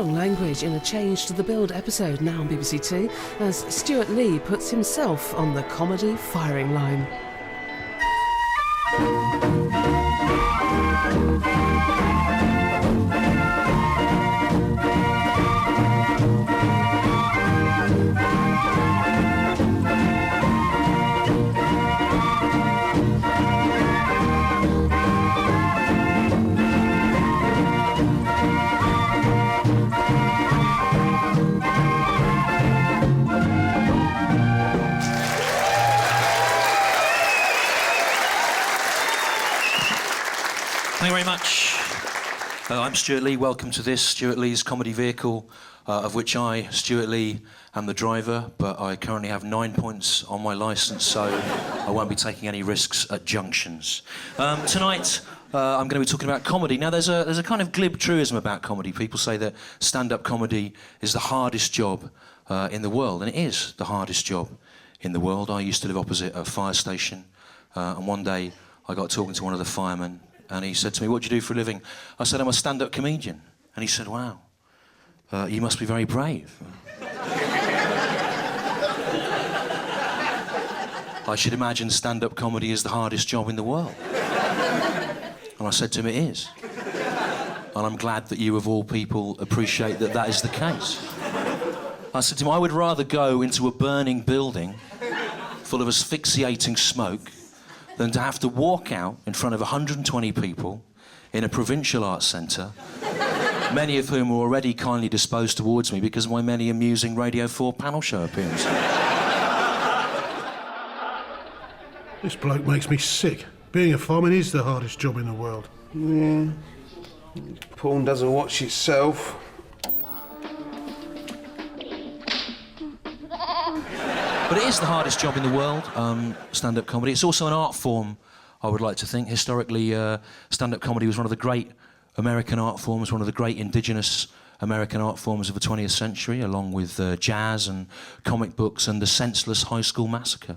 strong language in a Change to the Build episode now on BBC Two, as Stewart Lee puts himself on the comedy firing line. Thank you very much. I'm Stewart Lee. Welcome to this, Stewart Lee's comedy vehicle, of which I, Stewart Lee, am the driver, but I currently have 9 points on my licence, so I won't be taking any risks at junctions. Tonight, I'm going to be talking about comedy. Now, there's a kind of glib truism about comedy. People say that stand-up comedy is the hardest job in the world, and it is the hardest job in the world. I used to live opposite a fire station, and one day I got talking to one of the firemen, and he said to me, "What do you do for a living?" I said, "I'm a stand-up comedian." And he said, "Wow, you must be very brave." I should imagine stand-up comedy is the hardest job in the world. And I said to him, "It is. And I'm glad that you, of all people, appreciate that that is the case." I said to him, "I would rather go into a burning building full of asphyxiating smoke than to have to walk out in front of 120 people in a provincial arts centre, many of whom were already kindly disposed towards me because of my many amusing Radio 4 panel show appearances." This bloke makes me sick. Being a fireman is the hardest job in the world. Yeah. Porn doesn't watch itself. But it is the hardest job in the world, stand-up comedy. It's also an art form, I would like to think. Historically, stand-up comedy was one of the great American art forms, one of the great indigenous American art forms of the 20th century, along with jazz and comic books and the senseless high school massacre.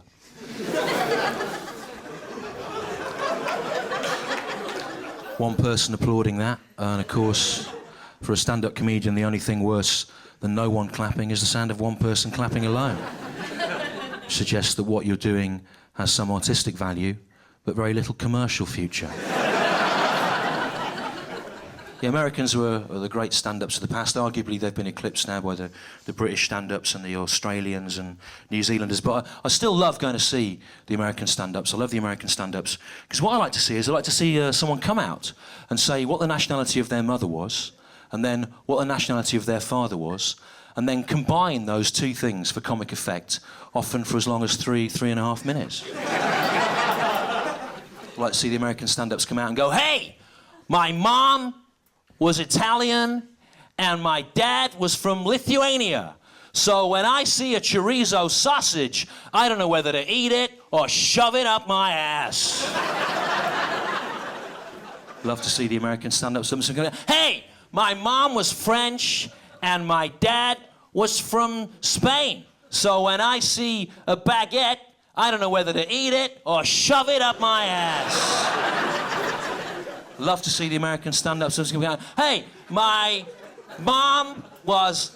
One person applauding that, and of course, for a stand-up comedian, the only thing worse than no one clapping is the sound of one person clapping alone. Suggests that what you're doing has some artistic value, but very little commercial future. The Americans are the great stand-ups of the past. Arguably, they've been eclipsed now by the British stand-ups and the Australians and New Zealanders. But I still love going to see the American stand-ups. I love the American stand-ups. Because what I like to see is I like to see someone come out and say what the nationality of their mother was, and then what the nationality of their father was, and then combine those two things for comic effect, often for as long as 3.5 minutes. I like to see the American stand-ups come out and go, "Hey, my mom was Italian and my dad was from Lithuania. So when I see a chorizo sausage, I don't know whether to eat it or shove it up my ass." Love to see the American stand-ups. "Hey, my mom was French and my dad was from Spain. So when I see a baguette, I don't know whether to eat it or shove it up my ass." Love to see the American stand-ups. "Hey, my mom was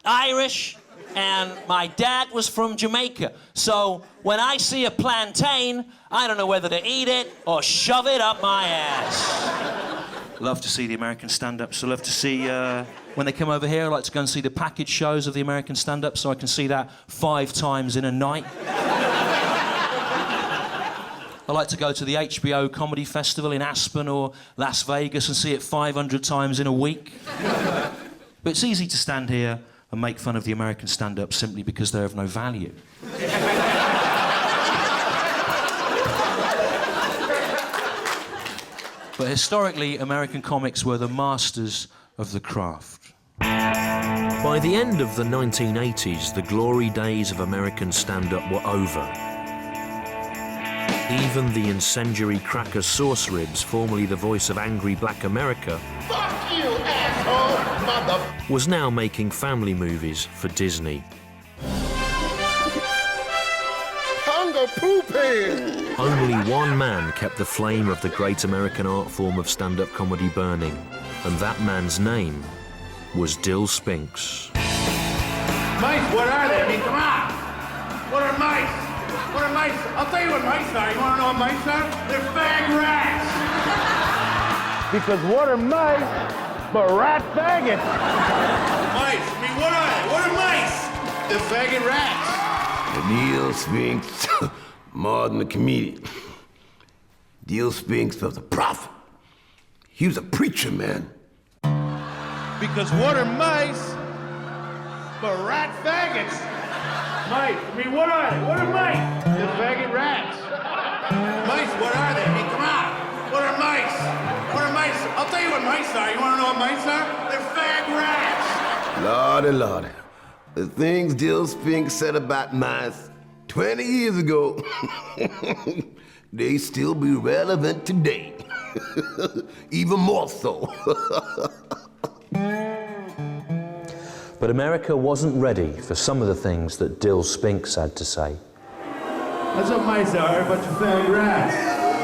Irish and my dad was from Jamaica. So when I see a plantain, I don't know whether to eat it or shove it up my ass." Love to see the American stand-ups. I love to see, when they come over here, I like to go and see the package shows of the American stand-ups so I can see that 5 times in a night. I like to go to the HBO Comedy Festival in Aspen or Las Vegas and see it 500 times in a week. But it's easy to stand here and make fun of the American stand-ups simply because they're of no value. But historically, American comics were the masters of the craft. By the end of the 1980s, the glory days of American stand-up were over. Even the incendiary cracker Sauce Ribs, formerly the voice of angry black America, "Fuck you, asshole, mother..." was now making family movies for Disney. Hunger pooping! Only one man kept the flame of the great American art form of stand-up comedy burning, and that man's name was Dill Spinks. Mice, what are they? I mean, come on. What are mice? What are mice? I'll tell you what mice are. You want to know what mice are? They're fag rats. Because what are mice but rat faggots? Mice. I mean, what are they? What are mice? They're faggot rats. Dill Spinks, more than a comedian. Dill Spinks was a prophet. He was a preacher, man. Because what are mice but rat faggots? Mice. I mean, what are they? What are mice? They're faggot rats. Mice, what are they? I mean, come on. What are mice? What are mice? I'll tell you what mice are. You want to know what mice are? They're fag rats. Lordy, lordy. The things Dill Spinks said about mice 20 years ago, they still be relevant today. Even more so. But America wasn't ready for some of the things that Dill Spinks had to say. That's what mice are, a bunch of fag rats.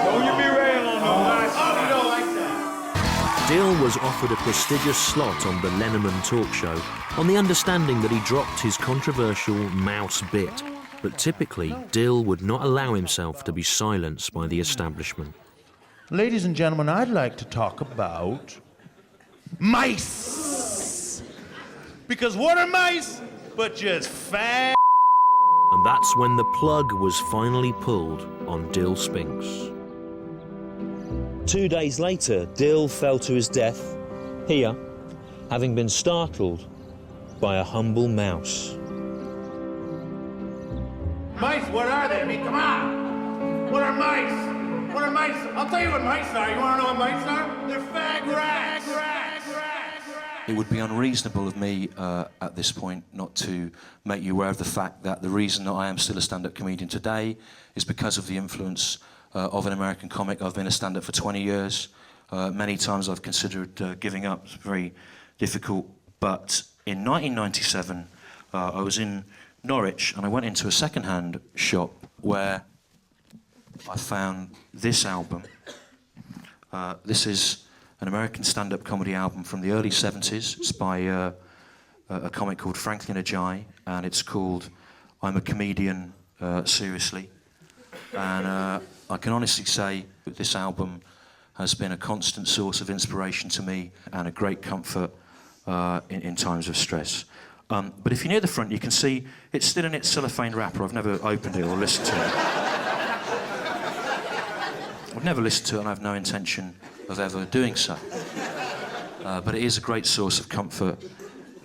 Don't you be railing on them mice. Oh, you don't like that. Dill was offered a prestigious slot on the Lenneman talk show on the understanding that he dropped his controversial mouse bit. But typically, Dill would not allow himself to be silenced by the establishment. Ladies and gentlemen, I'd like to talk about mice. Because what are mice but just fag? And that's when the plug was finally pulled on Dill Spinks. 2 days later, Dill fell to his death here, having been startled by a humble mouse. Mice, what are they? I mean, come on. What are mice? What are mice? I'll tell you what mice are. You want to know what mice are? They're fag rats. It would be unreasonable of me at this point not to make you aware of the fact that the reason that I am still a stand-up comedian today is because of the influence of an American comic. I've been a stand-up for 20 years. Many times I've considered giving up. It's very difficult. But in 1997, I was in Norwich and I went into a second-hand shop where I found this album. This is an American stand-up comedy album from the early 70s. It's by a comic called Franklin Ajayi, and it's called I'm a Comedian, Seriously. And I can honestly say that this album has been a constant source of inspiration to me and a great comfort in times of stress. But if you're near the front, you can see it's still in its cellophane wrapper. I've never opened it or listened to it. I've never listened to it and I have no intention of ever doing so. But it is a great source of comfort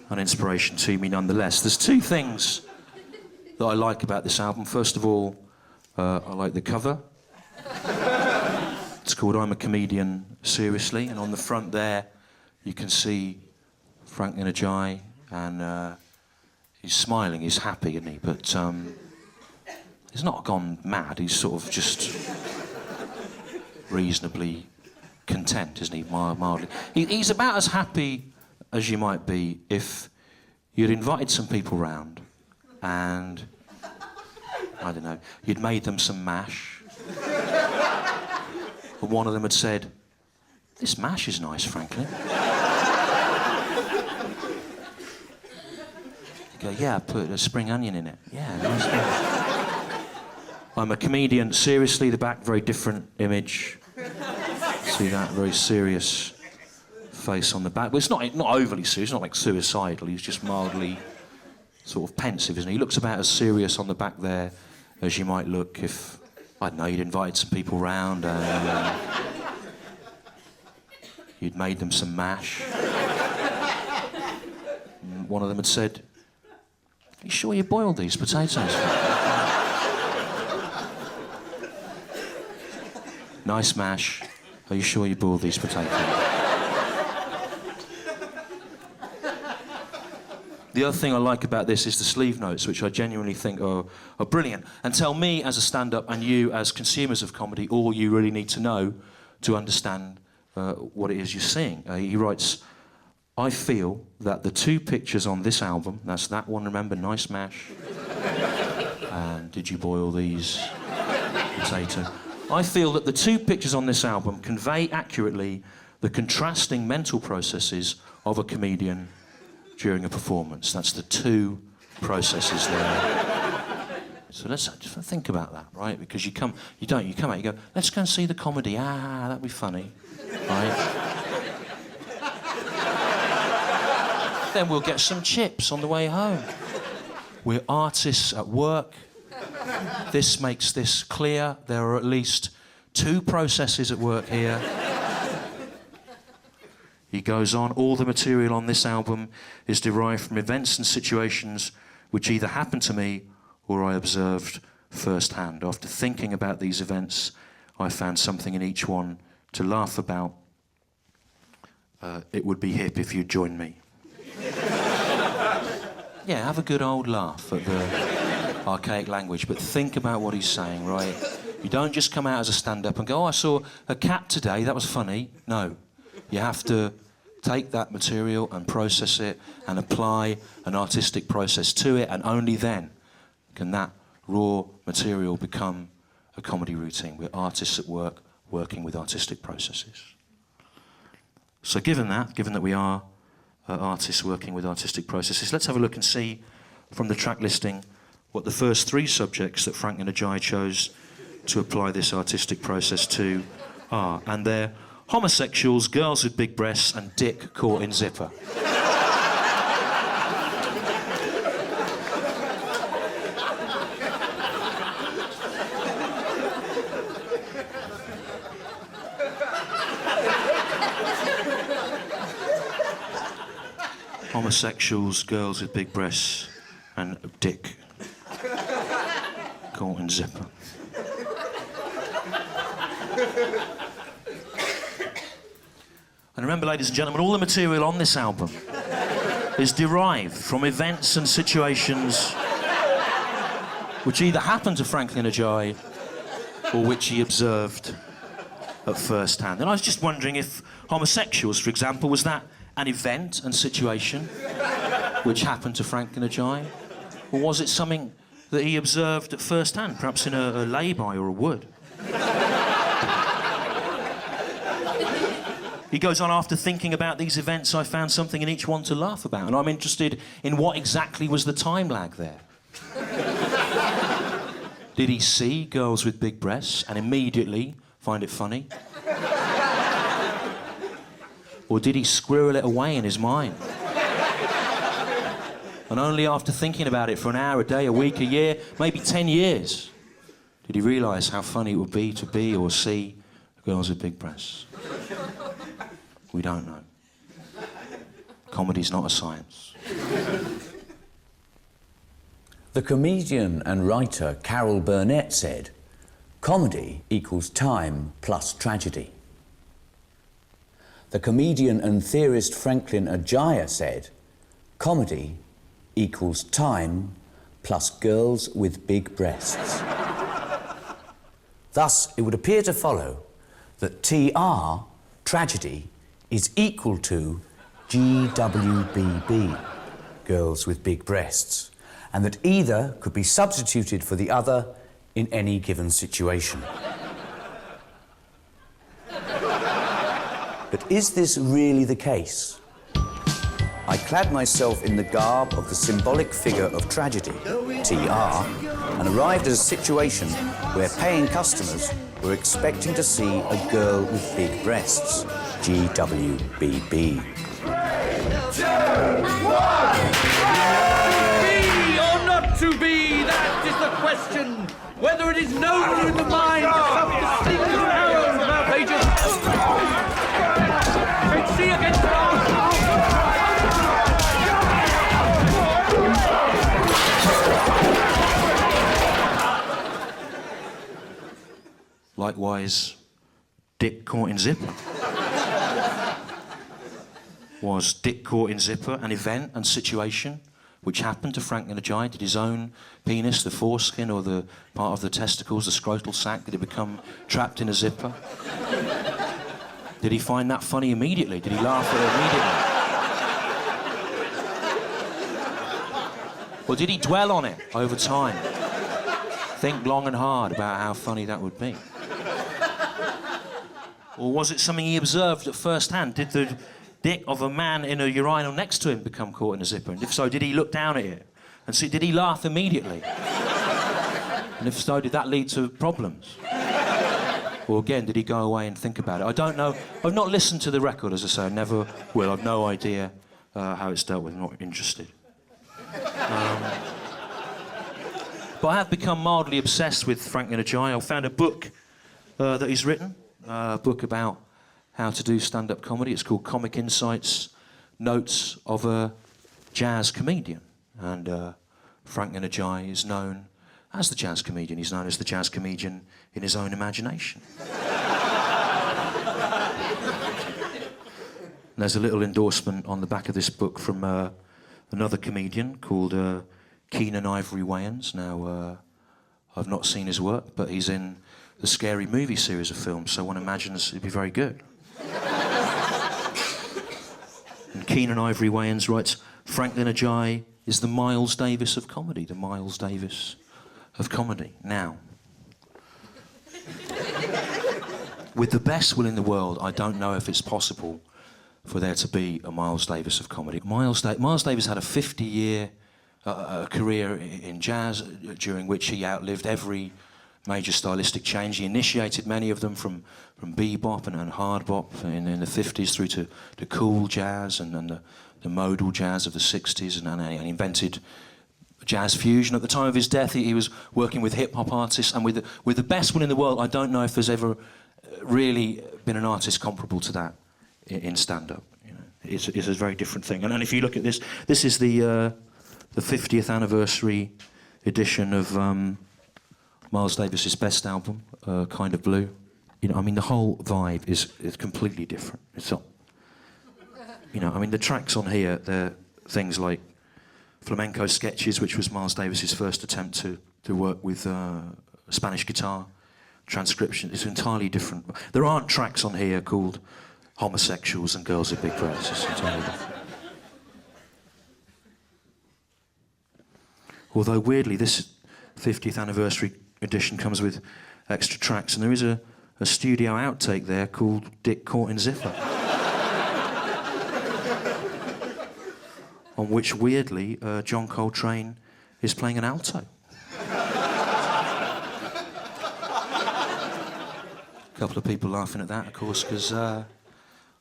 and inspiration to me nonetheless. There's two things that I like about this album. First of all, I like the cover. It's called I'm a Comedian, Seriously, and on the front there you can see Franklin Ajayi, and he's smiling, he's happy, isn't he? But he's not gone mad, he's sort of just reasonably content, isn't he? Mildly. He's about as happy as you might be if you'd invited some people round and, I don't know, you'd made them some mash, and one of them had said, "This mash is nice, Franklin." You go, "Yeah, I put a spring onion in it." "Yeah, nice mash." I'm a Comedian, Seriously, the back, very different image. See that very serious face on the back. Well, it's not overly serious, not like suicidal, he's just mildly sort of pensive, isn't he? He looks about as serious on the back there as you might look if, I don't know, you'd invited some people round and you'd made them some mash. And one of them had said, "Are you sure you boiled these potatoes?" "Nice mash. Are you sure you boiled these potatoes?" The other thing I like about this is the sleeve notes, which I genuinely think are brilliant, and tell me as a stand-up and you as consumers of comedy all you really need to know to understand what it is you're seeing. He writes, "I feel that the two pictures on this album," that's that one, remember, nice mash, and did you boil these potatoes? "I feel that the two pictures on this album convey accurately the contrasting mental processes of a comedian during a performance. That's the two processes there. So let's just think about that, right? Because you come out, you go, let's go and see the comedy. Ah, that'd be funny, right? Then we'll get some chips on the way home. We're artists at work. This makes this clear. There are at least two processes at work here. He goes on, all the material on this album is derived from events and situations which either happened to me or I observed firsthand. After thinking about these events, I found something in each one to laugh about. It would be hip if you'd join me. Yeah, have a good old laugh at the archaic language, but think about what he's saying, right? You don't just come out as a stand-up and go, oh, I saw a cat today, that was funny. No, you have to take that material and process it and apply an artistic process to it, and only then can that raw material become a comedy routine. We're artists at work, working with artistic processes. So given that we are artists working with artistic processes, let's have a look and see from the track listing what the first three subjects that Frank and Ajay chose to apply this artistic process to are. And they're homosexuals, girls with big breasts, and dick caught in zipper. Homosexuals, girls with big breasts, and dick caught in zipper. And remember, ladies and gentlemen, all the material on this album is derived from events and situations which either happened to Franklin Ajay or which he observed at first hand. And I was just wondering if homosexuals, for example, was that an event and situation which happened to Franklin Ajay? Or was it something that he observed at first hand, perhaps in a lay-by or a wood? He goes on, after thinking about these events, I found something in each one to laugh about. And I'm interested in what exactly was the time lag there. Did he see girls with big breasts and immediately find it funny? Or did he squirrel it away in his mind? And only after thinking about it for an hour, a day, a week, a year, maybe 10 years, did he realise how funny it would be to be or see girls with big breasts? We don't know. Comedy's not a science. The comedian and writer Carol Burnett said, "Comedy equals time plus tragedy." The comedian and theorist Franklin Ajay said, "Comedy equals time plus girls with big breasts." Thus, it would appear to follow that TR, tragedy, is equal to GWBB, girls with big breasts, and that either could be substituted for the other in any given situation. But is this really the case? I clad myself in the garb of the symbolic figure of tragedy, TR, and arrived at a situation where paying customers were expecting to see a girl with big breasts, GWBB. 3, 2, 1! Be or not to be, that is the question. Whether it is known in the mind of some distinct arrows of our pages. Let's see against Likewise, dick caught in zipper. Was dick caught in zipper an event and situation which happened to Franklin Ajay? Did his own penis, the foreskin, or the part of the testicles, the scrotal sac, did it become trapped in a zipper? Did he find that funny immediately? Did he laugh at it immediately? Or did he dwell on it over time? Think long and hard about how funny that would be? Or was it something he observed at first hand? Did the dick of a man in a urinal next to him become caught in a zipper? And if so, did he look down at it? And see, did he laugh immediately? And if so, did that lead to problems? Or again, did he go away and think about it? I don't know. I've not listened to the record, as I say. I never will. I've no idea how it's dealt with. I'm not interested. But I have become mildly obsessed with Frank Minajai. I found a book that he's written, a book about how to do stand-up comedy. It's called Comic Insights, Notes of a Jazz Comedian. And Frank Minajai is known as the jazz comedian. He's known as the jazz comedian in his own imagination. And there's a little endorsement on the back of this book from another comedian called Keenan Ivory Wayans. Now, I've not seen his work, but he's in the Scary Movie series of films, so one imagines it'd be very good. And Keenan Ivory Wayans writes, Frank Minajai is the Miles Davis of comedy, the Miles Davis of comedy. Now, with the best will in the world, I don't know if it's possible for there to be a Miles Davis of comedy. Miles Davis had a 50-year career in jazz, during which he outlived every major stylistic change. He initiated many of them from bebop and hard bop in the 50s through to cool jazz and the modal jazz of the 60s, and invented jazz fusion. At the time of his death, he was working with hip-hop artists, and with the best one in the world, I don't know if there's ever really been an artist comparable to that in stand-up. You know, it's a very different thing. And if you look at this, this is the 50th anniversary edition of Miles Davis's best album, Kind of Blue. You know, I mean, the whole vibe is completely different. It's not, you know, I mean, the tracks on here, they're things like Flamenco Sketches, which was Miles Davis's first attempt to work with Spanish guitar. Transcription is entirely different. There aren't tracks on here called Homosexuals and Girls with Big Breasts. It's entirely different. Although, weirdly, this 50th anniversary edition comes with extra tracks, and there is a studio outtake there called Dick Caught in Zipper. On which, weirdly, John Coltrane is playing an alto. A couple of people laughing at that, of course, because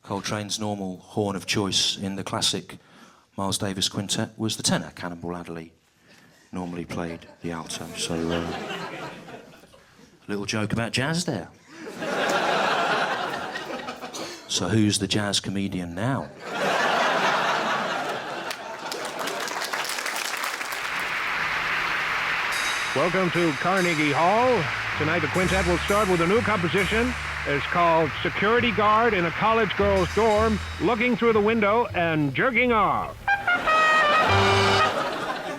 Coltrane's normal horn of choice in the classic Miles Davis quintet was the tenor. Cannonball Adderley normally played the alto, so a little joke about jazz there. So who's the jazz comedian now? Welcome to Carnegie Hall. Tonight the quintet will start with a new composition. It's called Security Guard in a College Girl's Dorm, Looking Through the Window and Jerking Off.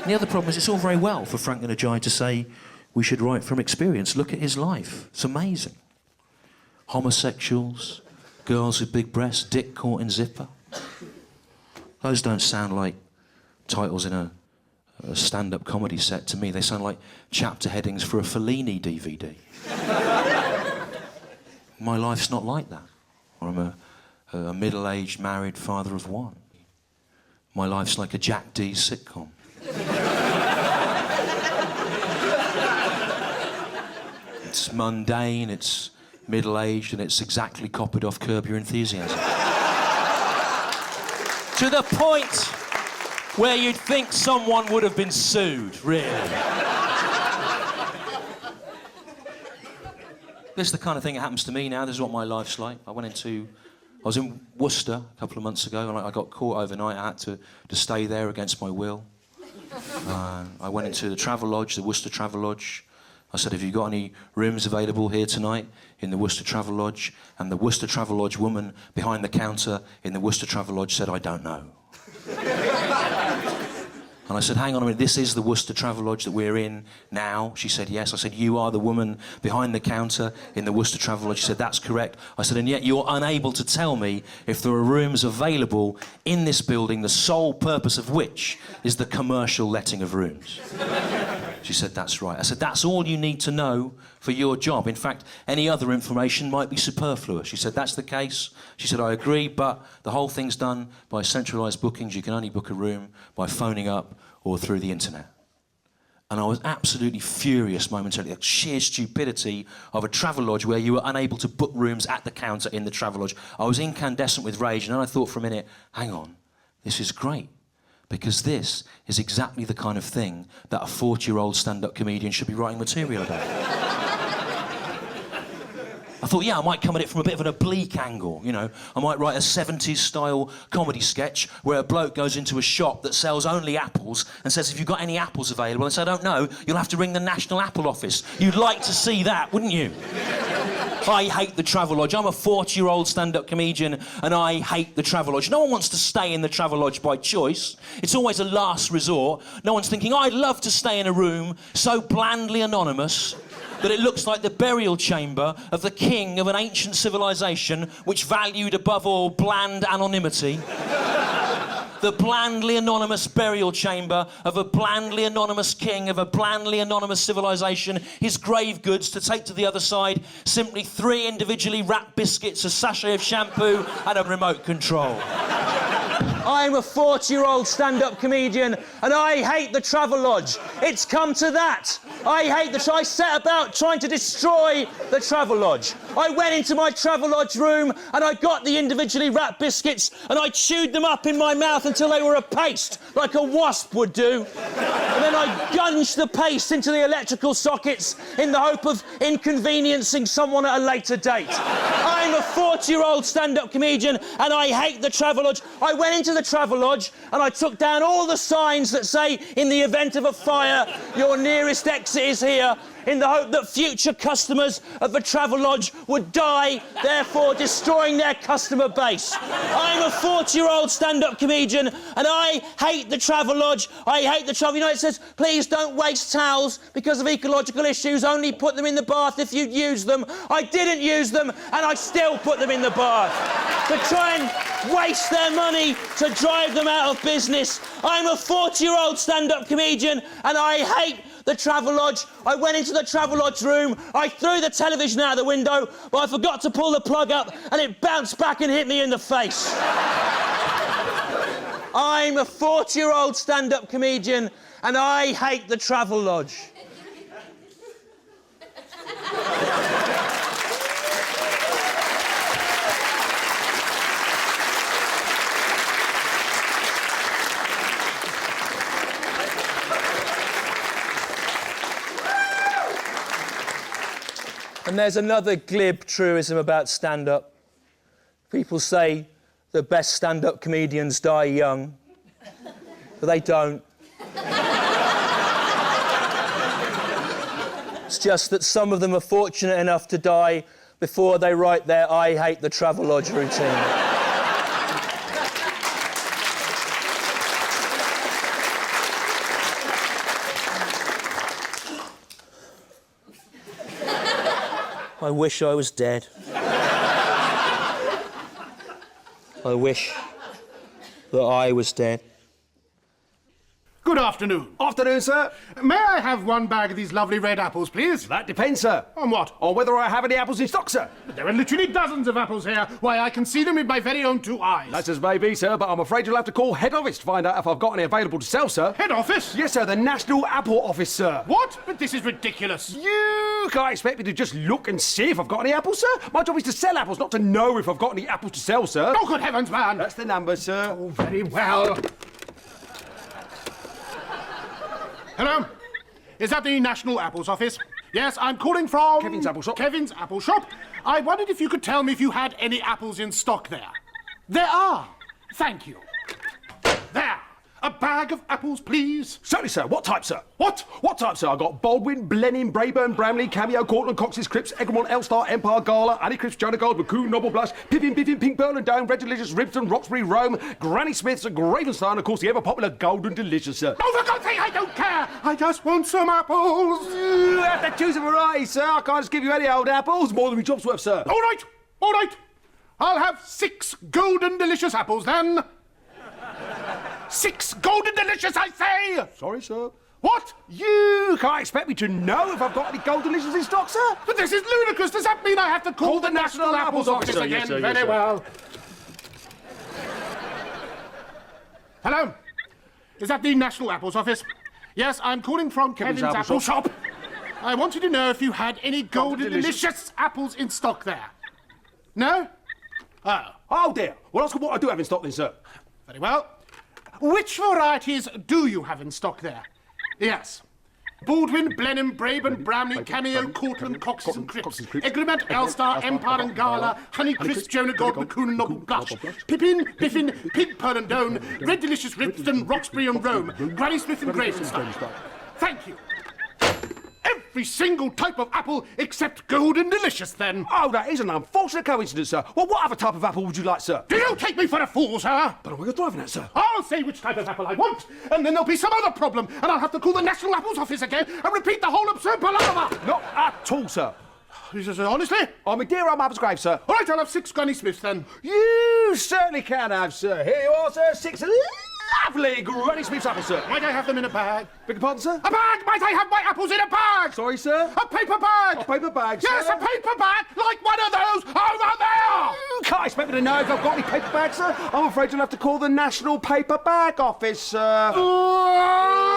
The other problem is it's all very well for Frank Minajai to say we should write from experience. Look at his life. It's amazing. Homosexuals, girls with big breasts, dick caught in zipper. Those don't sound like titles in a stand-up comedy set to me. They sound like chapter headings for a Fellini DVD. My life's not like that. I'm a middle-aged married father of one. My life's like a Jack D sitcom. It's mundane, it's middle-aged, and it's exactly copied off Curb Your Enthusiasm. To the point where you'd think someone would have been sued, really. This is the kind of thing that happens to me now. This is what my life's like. I was in Worcester a couple of months ago, and I got caught overnight. I had to stay there against my will. I went into the Travel Lodge, the Worcester Travel Lodge. I said, have you got any rooms available here tonight in the Worcester Travel Lodge? And the Worcester Travel Lodge woman behind the counter in the Worcester Travel Lodge said, I don't know. And I said, hang on a minute, this is the Worcester Travel Lodge that we're in now? She said, yes. I said, you are the woman behind the counter in the Worcester Travel Lodge? She said, that's correct. I said, and yet you're unable to tell me if there are rooms available in this building, the sole purpose of which is the commercial letting of rooms. She said, that's right. I said, that's all you need to know for your job. In fact, any other information might be superfluous. She said, that's the case. She said, I agree, but the whole thing's done by centralised bookings. You can only book a room by phoning up or through the internet. And I was absolutely furious momentarily. The sheer stupidity of a Travelodge where you were unable to book rooms at the counter in the Travelodge. I was incandescent with rage, and then I thought for a minute, hang on, this is great. Because this is exactly the kind of thing that a 40-year-old stand-up comedian should be writing material about. I thought, yeah, I might come at it from a bit of an oblique angle, you know. I might write a 70s-style comedy sketch where a bloke goes into a shop that sells only apples and says, have you got any apples available? And says, I don't know, you'll have to ring the National Apple Office. You'd like to see that, wouldn't you? I hate the Travelodge. I'm a 40-year-old stand-up comedian and I hate the Travelodge. No one wants to stay in the Travelodge by choice. It's always a last resort. No one's thinking, I'd love to stay in a room so blandly anonymous that it looks like the burial chamber of the king of an ancient civilization which valued above all bland anonymity. The blandly anonymous burial chamber of a blandly anonymous king of a blandly anonymous civilization, his grave goods to take to the other side, simply 3 individually wrapped biscuits, a sachet of shampoo and a remote control. I'm a 40-year-old stand-up comedian and I hate the Travelodge. It's come to that. I set about trying to destroy the Travelodge. I went into my Travelodge room and I got the individually wrapped biscuits and I chewed them up in my mouth until they were a paste, like a wasp would do. And then I gunged the paste into the electrical sockets in the hope of inconveniencing someone at a later date. I'm a 40-year-old stand-up comedian and I hate the Travelodge. I went into the Travelodge and I took down all the signs that say, in the event of a fire, your nearest exit is here, in the hope that future customers of the Travelodge would die, therefore destroying their customer base. I'm a 40-year-old stand-up comedian and I hate the Travelodge. I hate the Travel. You know, it says, please don't waste towels because of ecological issues, only put them in the bath if you'd use them. I didn't use them and I still put them in the bath. To try and waste their money to drive them out of business. I'm a 40-year-old stand-up comedian and I hate the Travelodge. I went into the Travelodge room, I threw the television out of the window, but I forgot to pull the plug up and it bounced back and hit me in the face. I'm a 40-year-old stand-up comedian and I hate the Travelodge. And there's another glib truism about stand-up. People say the best stand-up comedians die young, but they don't. It's just that some of them are fortunate enough to die before they write their I hate the Travelodge routine. I wish I was dead. I wish that I was dead. Good afternoon. Afternoon, sir. May I have one bag of these lovely red apples, please? That depends, sir. On what? On whether I have any apples in stock, sir. There are literally dozens of apples here. Why, I can see them with my very own 2 eyes. That's as may be, sir, but I'm afraid you'll have to call head office to find out if I've got any available to sell, sir. Head office? Yes, sir, the National Apple Office, sir. What? But this is ridiculous. You can't expect me to just look and see if I've got any apples, sir. My job is to sell apples, not to know if I've got any apples to sell, sir. Oh, good heavens, man. That's the number, sir. Oh, very well. Hello? Is that the National Apples Office? Yes, I'm calling from... Kevin's Apple Shop. Kevin's Apple Shop. I wondered if you could tell me if you had any apples in stock there. There are. Thank you. There. A bag of apples, please. Certainly, sir. What type, sir? What? What type, sir? I got Baldwin, Blenheim, Braeburn, Bramley, Cameo, Cortland, Cox's, Cripps, Egremont, Elstar, Empire, Gala, Annie Cripps, Jonah Gold, McCoo, Noble Blush, Pippin, Pink Pearl and Down, Red Delicious, Ribston, Roxbury, Rome, Granny Smith's, Gravenstein, of course, the ever-popular Golden Delicious, sir. Oh, for God's sake, I don't care. I just want some apples. You have to choose a variety, sir. I can't just give you any old apples. More than my job's worth, sir. All right. All right. I'll have 6 Golden Delicious apples, then. 6 Golden Delicious, I say! Sorry, sir. What? You can't expect me to know if I've got any gold delicious in stock, sir. But this is ludicrous. Does that mean I have to call the National Apples Office sir. again? Yes, sir, yes, Very sir. well. Hello? Is that the National Apples Office? Yes, I'm calling from Kevin's Apple Shop. I wanted to know if you had any golden delicious apples in stock there. No? Oh. Oh, dear. Well, ask what I do have in stock then, sir. Very well. Which varieties do you have in stock there? Yes. Baldwin, Blenheim, Braben, Bramley, Cameo, Cortland, Coxes and Cripps. Egremont, Elstar, Empire and Gala, Honeycrisp, Jonah God, Macoon and Noble Blush. Pippin, Biffin, Pig, Pearl and Doan, Red Delicious, Ripston, Roxbury and Rome, Granny Smith and Gravenstein. Thank you. Every single type of apple except Golden Delicious, then. Oh, that is an unfortunate coincidence, sir. Well, what other type of apple would you like, sir? Do you take me for a fool, sir? But where are you driving at, sir? I'll say which type of apple I want, and then there'll be some other problem, and I'll have to call the National Apples Office again and repeat the whole absurd palaver. Not at all, sir. Honestly? On my dear old mother's grave, sir. All right, I'll have 6 Granny Smiths, then. You certainly can have, sir. Here you are, sir. 6 lovely Granny Smith's apples, sir. Might I have them in a bag? Beg your pardon, sir? A bag! Might I have my apples in a bag? Sorry, sir? A paper bag! A paper bag, sir? Yes, a paper bag, like one of those over there! You can't expect me to know if I've got any paper bags, sir. I'm afraid you'll have to call the National Paper Bag Office, sir. Ah!